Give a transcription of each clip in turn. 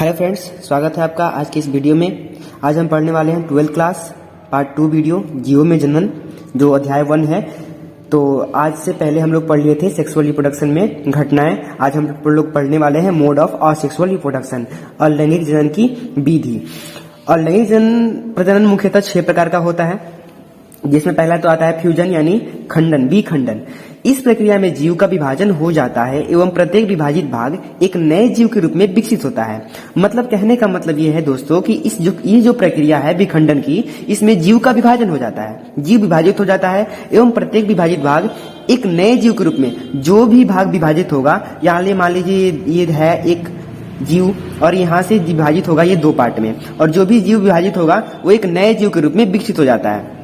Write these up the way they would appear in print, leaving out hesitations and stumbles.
Hello friends, स्वागत है आपका आज के इस वीडियो में। आज हम पढ़ने वाले हैं 12th क्लास पार्ट 2 वीडियो जीव में जनन, जो अध्याय 1 है। तो आज से पहले हम लोग पढ़ लिए थे सेक्सुअल रिप्रोडक्शन में घटनाएं। आज हम लोग पढ़ने वाले हैं मोड ऑफ असेक्सुअल रिप्रोडक्शन, अलैंगिक जनन की विधि। अलैंगिक प्रजनन मुख्यतः 6 प्रकार का होता है, जिसमें पहला तो आता है फ्यूजन यानी खंडन, विखंडन। इस प्रक्रिया में जीव का विभाजन हो जाता है एवं प्रत्येक विभाजित भाग एक नए जीव के रूप में विकसित होता है। मतलब कहने का मतलब ये है दोस्तों कि ये जो प्रक्रिया है विखंडन की, इसमें जीव का विभाजन हो जाता है, जीव विभाजित हो जाता है एवं प्रत्येक विभाजित भाग एक नए जीव के रूप में, जो भी भाग विभाजित होगा, यहाँ मान लीजिए ये है एक जीव और यहाँ से विभाजित होगा ये 2 पार्ट में, और जो भी जीव विभाजित होगा वो एक नए जीव के रूप में विकसित हो जाता है।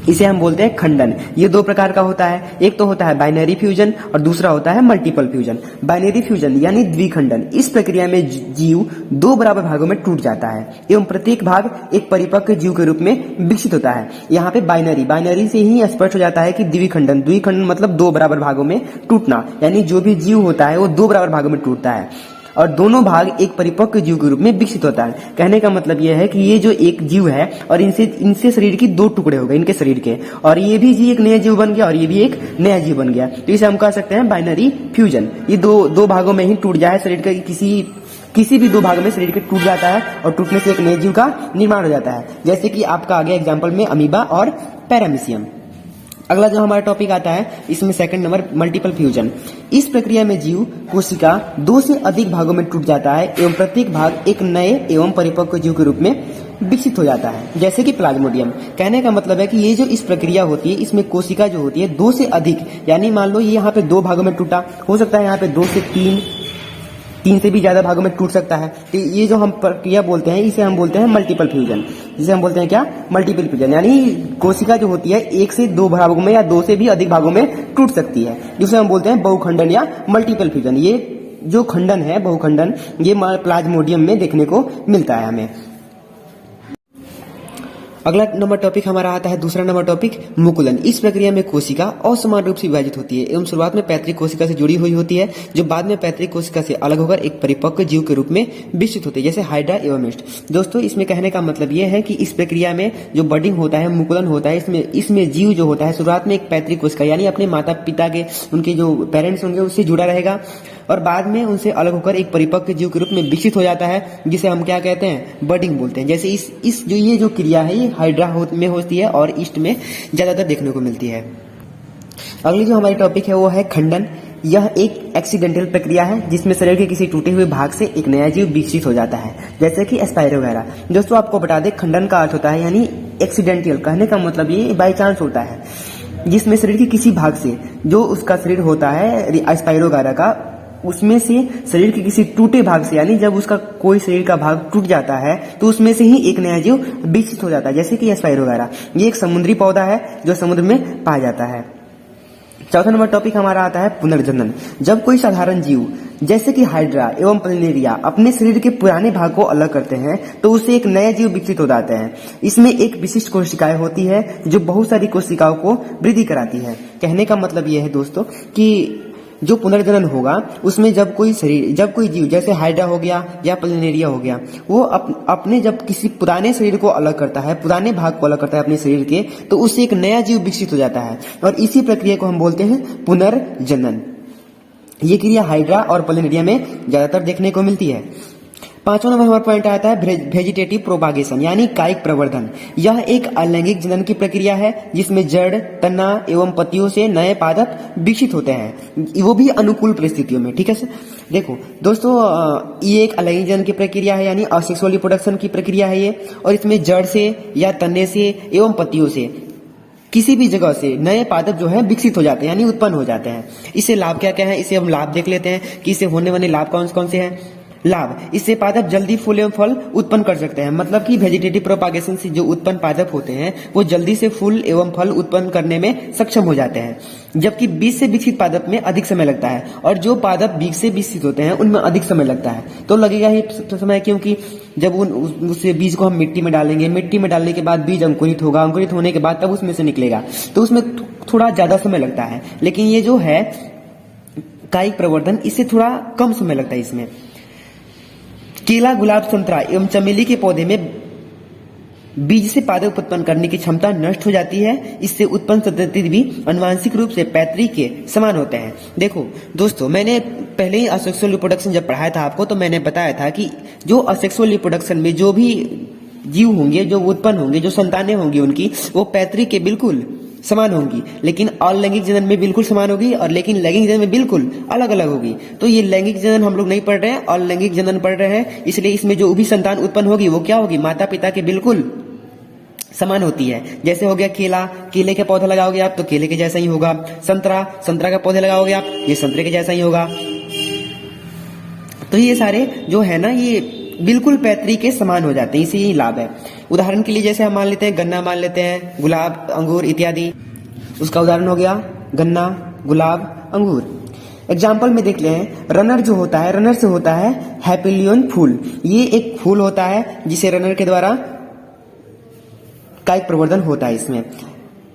इसे हम बोलते हैं खंडन। ये 2 प्रकार का होता है, एक तो होता है बाइनरी फ्यूजन और दूसरा होता है मल्टीपल फ्यूजन। बाइनरी फ्यूजन यानी द्विखंडन, इस प्रक्रिया में जीव 2 बराबर भागों में टूट जाता है एवं प्रत्येक भाग एक परिपक्व जीव के रूप में विकसित होता है। यहाँ पे बाइनरी से ही स्पष्ट हो जाता है कि द्विखंडन मतलब 2 बराबर भागों में टूटना, यानी जो भी जीव होता है वो 2 बराबर भागों में टूटता है और दोनों भाग एक परिपक्व जीव के रूप में विकसित होता है। कहने का मतलब यह है कि ये जो एक जीव है और इनसे शरीर की 2 टुकड़े हो गए इनके शरीर के, और ये भी जी एक नया जीव बन गया और ये भी एक नया जीव बन गया। तो इसे हम कह सकते हैं बाइनरी फ्यूजन। ये दो भागों में ही टूट जाए शरीर का, किसी भी 2 भागों में शरीर के टूट जाता है और टूटने से एक नए जीव का निर्माण हो जाता है। जैसे कि आपका आगे एग्जाम्पल में अमीबा और पैरामीशियम। अगला जो हमारा टॉपिक आता है इसमें सेकंड नंबर मल्टीपल फ्यूजन। इस प्रक्रिया में जीव कोशिका 2 से अधिक भागों में टूट जाता है एवं प्रत्येक भाग एक नए एवं परिपक्व जीव के रूप में विकसित हो जाता है, जैसे कि प्लाज्मोडियम। कहने का मतलब है कि ये जो इस प्रक्रिया होती है इसमें कोशिका जो होती है 2 से अधिक, यानी मान लो ये यहाँ पे 2 भागों में टूटा, हो सकता है यहाँ पे 2 से 3 से भी ज्यादा भागों में टूट सकता है। तो ये जो हम प्रक्रिया बोलते हैं इसे हम बोलते हैं मल्टीपल फ्यूजन। जिसे हम बोलते हैं क्या? Multiple fusion. यानी कोशिका जो होती है 1 से 2 भागों में या 2 से भी अधिक भागों में टूट सकती है, जिसे हम बोलते हैं बहुखंडन या मल्टीपल फ्यूजन। ये जो खंडन है बहुखंडन, ये प्लाज्मोडियम में देखने को मिलता है हमें। अगला नंबर टॉपिक हमारा आता है, दूसरा नंबर टॉपिक मुकुलन। इस प्रक्रिया में कोशिका असमान रूप से विभाजित होती है एवं शुरुआत में पैतृक कोशिका से जुड़ी हुई होती है, जो बाद में पैतृक कोशिका से अलग होकर एक परिपक्व जीव के रूप में विकसित होती है, जैसे हाइड्रा एवं मिस्ट। दोस्तों इसमें कहने का मतलब यह है कि इस प्रक्रिया में जो बडिंग होता है, मुकुलन होता है, इसमें जीव जो होता है शुरुआत में एक पैतृक कोशिका यानी अपने माता पिता के, उनके जो पेरेंट्स होंगे उससे जुड़ा रहेगा और बाद में उनसे अलग होकर एक परिपक्व जीव के रूप में विकसित हो जाता है, जिसे हम क्या कहते हैं? बडिंग बोलते हैं। जैसे ये जो क्रिया है ये हाइड्रा में होती है और ईस्ट में ज्यादातर देखने को मिलती है। अगली जो हमारी टॉपिक है वो है खंडन। यह एक एक्सीडेंटल प्रक्रिया है जिसमें शरीर के किसी टूटे हुए भाग से एक नया जीव विकसित हो जाता है, जैसे कि स्पाइरो वगैरह। दोस्तों आपको बता दें, खंडन का अर्थ होता है यानी एक्सीडेंटल। कहने का मतलब ये बाई चांस होता है, जिसमें शरीर के किसी भाग से, जो उसका शरीर होता है स्पाइरो वगैरह का, उसमें से शरीर के किसी टूटे भाग से, यानी जब उसका कोई शरीर का भाग टूट जाता है तो उसमें से ही एक नया जीव विकसित हो जाता है, जैसे कि स्पाइरो वगैरह। ये एक समुद्री पौधा है जो समुद्र में पाया जाता है। चौथा नंबर टॉपिक हमारा आता है पुनर्जनन। जब कोई साधारण जीव जैसे कि हाइड्रा एवं प्लेनेरिया अपने शरीर के पुराने भाग को अलग करते हैं तो उससे एक नया जीव विकसित हो जाते हैं। इसमें एक विशिष्ट कोशिकाएं होती है जो बहुत सारी कोशिकाओं को वृद्धि कराती है। कहने का मतलब यह है दोस्तों कि जो पुनर्जनन होगा उसमें जब कोई जीव जैसे हाइड्रा हो गया या प्लेनेरिया हो गया, वो अपने जब किसी पुराने शरीर को अलग करता है, पुराने भाग को अलग करता है अपने शरीर के, तो उससे एक नया जीव विकसित हो जाता है और इसी प्रक्रिया को हम बोलते हैं पुनर्जनन। ये क्रिया हाइड्रा और प्लेनेरिया में ज्यादातर देखने को मिलती है। 5वां नंबर हमारा पॉइंट आता है वेजिटेटिव प्रोपागेशन यानी कायिक प्रवर्धन। यह एक अलैंगिक जनन की प्रक्रिया है जिसमें जड़, तना एवं पत्तियों से नए पादप विकसित होते हैं, वो भी अनुकूल परिस्थितियों में। ठीक है सर, देखो दोस्तों, ये एक अलैंगिक जनन की प्रक्रिया है यानी असेक्सुअल रिप्रोडक्शन की प्रक्रिया है ये, और इसमें जड़ से या तने से एवं पत्तियों से किसी भी जगह से नए पादप जो है विकसित हो जाते हैं यानी उत्पन्न हो जाते हैं। इससे लाभ क्या क्या है, इसे हम लाभ देख लेते हैं कि इससे होने वाले लाभ कौन कौन से हैं। लाभ, इससे पादप जल्दी फूल एवं फल उत्पन्न कर सकते हैं। मतलब कि वेजिटेटिव प्रोपागेशन से जो उत्पन्न पादप होते हैं वो जल्दी से फूल एवं फल उत्पन्न करने में सक्षम हो जाते हैं, जबकि बीज से विकसित पादप में अधिक समय लगता है, और जो पादप बीज से विकसित होते हैं उनमें अधिक समय लगता है। तो लगेगा ही समय, क्योंकि जब उससे बीज को हम मिट्टी में डालेंगे, मिट्टी में डालने के बाद बीज अंकुरित होगा, अंकुरित होने के बाद तब उसमें से निकलेगा, तो उसमें थोड़ा ज्यादा समय लगता है। लेकिन ये जो है कायिक प्रवर्धन, इससे थोड़ा कम समय लगता है इसमें। केला, गुलाब, संतरा एवं चमेली के पौधे में बीज से पादप उत्पन्न करने की क्षमता नष्ट हो जाती है। इससे उत्पन्न संतति भी आनुवांशिक रूप से पैतृक के समान होते हैं। देखो दोस्तों, मैंने पहले ही असेक्सुअल रिप्रोडक्शन जब पढ़ाया था आपको, तो मैंने बताया था कि जो असेक्सुअल रिप्रोडक्शन में जो भी जीव होंगे, जो उत्पन्न होंगे, जो संतानें होंगी उनकी, वो पैतृक के बिल्कुल समान होंगी, लेकिन अलैंगिक जनन में बिल्कुल समान होगी, और लेकिन लैंगिक जनन में बिल्कुल अलग अलग होगी। तो ये लैंगिक जनन हम लोग नहीं पढ़ रहे हैं, अलैंगिक जनन पढ़ रहे हैं। इसलिए इसमें जो भी संतान उत्पन्न होगी वो क्या होगी, माता पिता के बिल्कुल समान होती है। जैसे हो गया केला, केले के पौधे लगाओगे आप तो केले के जैसा ही होगा। संतरा, संतरा के पौधे लगाओगे आप, ये संतरे के जैसा ही होगा। तो ये सारे जो है ना, ये बिल्कुल पैतृक के समान हो जाते हैं, इसे ही लाभ है। उदाहरण के लिए जैसे हम मान लेते हैं गन्ना, मान लेते हैं गुलाब, अंगूर इत्यादि। उसका उदाहरण हो गया गन्ना, गुलाब, अंगूर। एग्जाम्पल में देख ले हैं, रनर जो होता है, रनर से होता है हैपिलियन फूल। ये एक फूल होता है जिसे रनर के द्वारा कायिक प्रवर्धन होता है। इसमें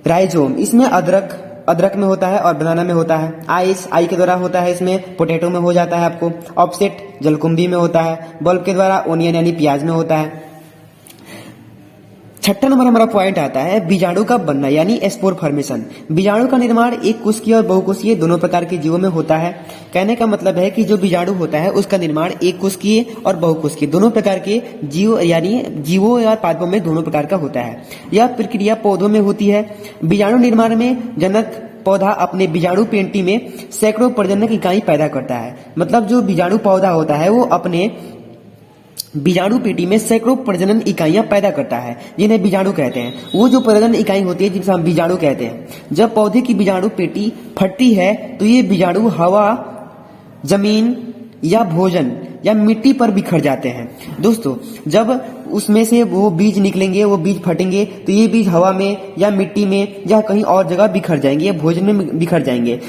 राइजोम, इसमें अदरक में होता है और बनाना में होता है। आई के द्वारा होता है, इसमें पोटैटो में हो जाता है आपको। ऑफसेट जलकुंभी में होता है। बल्ब के द्वारा ओनियन यानी प्याज में होता है। छठा नंबर हमारा पॉइंट आता है बीजाणु का बनना यानी स्पोर फॉर्मेशन। बीजाणु का निर्माण एक कोशिकीय और बहुकोशिकीय दोनों प्रकार के जीवों में होता है। कहने का मतलब है कि जो बीजाणु होता है उसका निर्माण एक कोशिकीय और बहुकोशिकीय दोनों प्रकार के जीव यानी जीवों या पादपों में दोनों प्रकार का होता है। यह प्रक्रिया पौधों में होती है। बीजाणु निर्माण में जनक पौधा अपने बीजाणु पेटी में सैकड़ों प्रजनक इकाई पैदा करता है। मतलब जो बीजाणु पौधा होता है वो अपने बीजाणु पेटी में सैकड़ों प्रजनन इकाइयां पैदा करता है, जिन्हें बीजाणु कहते हैं। वो जो प्रजनन इकाई होती है जिसे हम बीजाणु कहते हैं। जब पौधे की बीजाणु पेटी फटती है तो ये बीजाणु हवा, जमीन या भोजन या मिट्टी पर बिखर जाते हैं। दोस्तों, जब उसमें से वो बीज निकलेंगे, वो बीज फटेंगे, तो ये बीज हवा में या मिट्टी में या कहीं और जगह बिखर जाएंगे या भोजन में बिखर जाएंगे।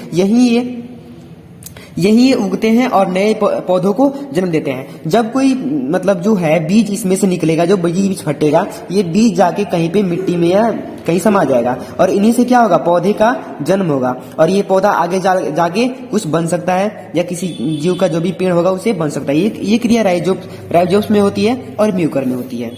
यही उगते हैं और नए पौधों को जन्म देते हैं। जब कोई मतलब जो है बीज इसमें से निकलेगा, जो बीज फटेगा, ये बीज जाके कहीं पे मिट्टी में या कहीं समा जाएगा और इन्हीं से क्या होगा, पौधे का जन्म होगा। और ये पौधा आगे जाके कुछ बन सकता है या किसी जीव का जो भी पेड़ होगा उसे बन सकता है। ये क्रिया राइजोप्स में होती है और म्यूकर में होती है।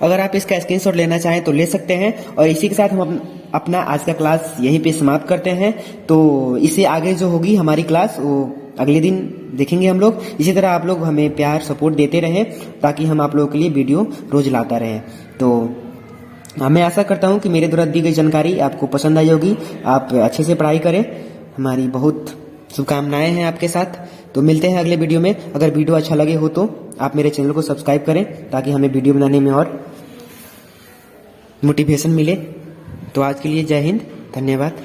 अगर आप इसका स्क्रीनशॉट लेना चाहें तो ले सकते हैं। और इसी के साथ हम अपना आज का क्लास यहीं पे समाप्त करते हैं। तो इससे आगे जो होगी हमारी क्लास वो अगले दिन देखेंगे हम लोग। इसी तरह आप लोग हमें प्यार सपोर्ट देते रहें ताकि हम आप लोगों के लिए वीडियो रोज लाता रहें। तो मैं आशा करता हूं कि मेरे द्वारा दी गई जानकारी आपको पसंद आई होगी। आप अच्छे से पढ़ाई करें। हमारी बहुत शुभकामनाएं हैं आपके साथ। तो मिलते हैं अगले वीडियो में। अगर वीडियो अच्छा लगे हो तो आप मेरे चैनल को सब्सक्राइब करें ताकि हमें वीडियो बनाने में और मोटिवेशन मिले। तो आज के लिए जय हिंद, धन्यवाद।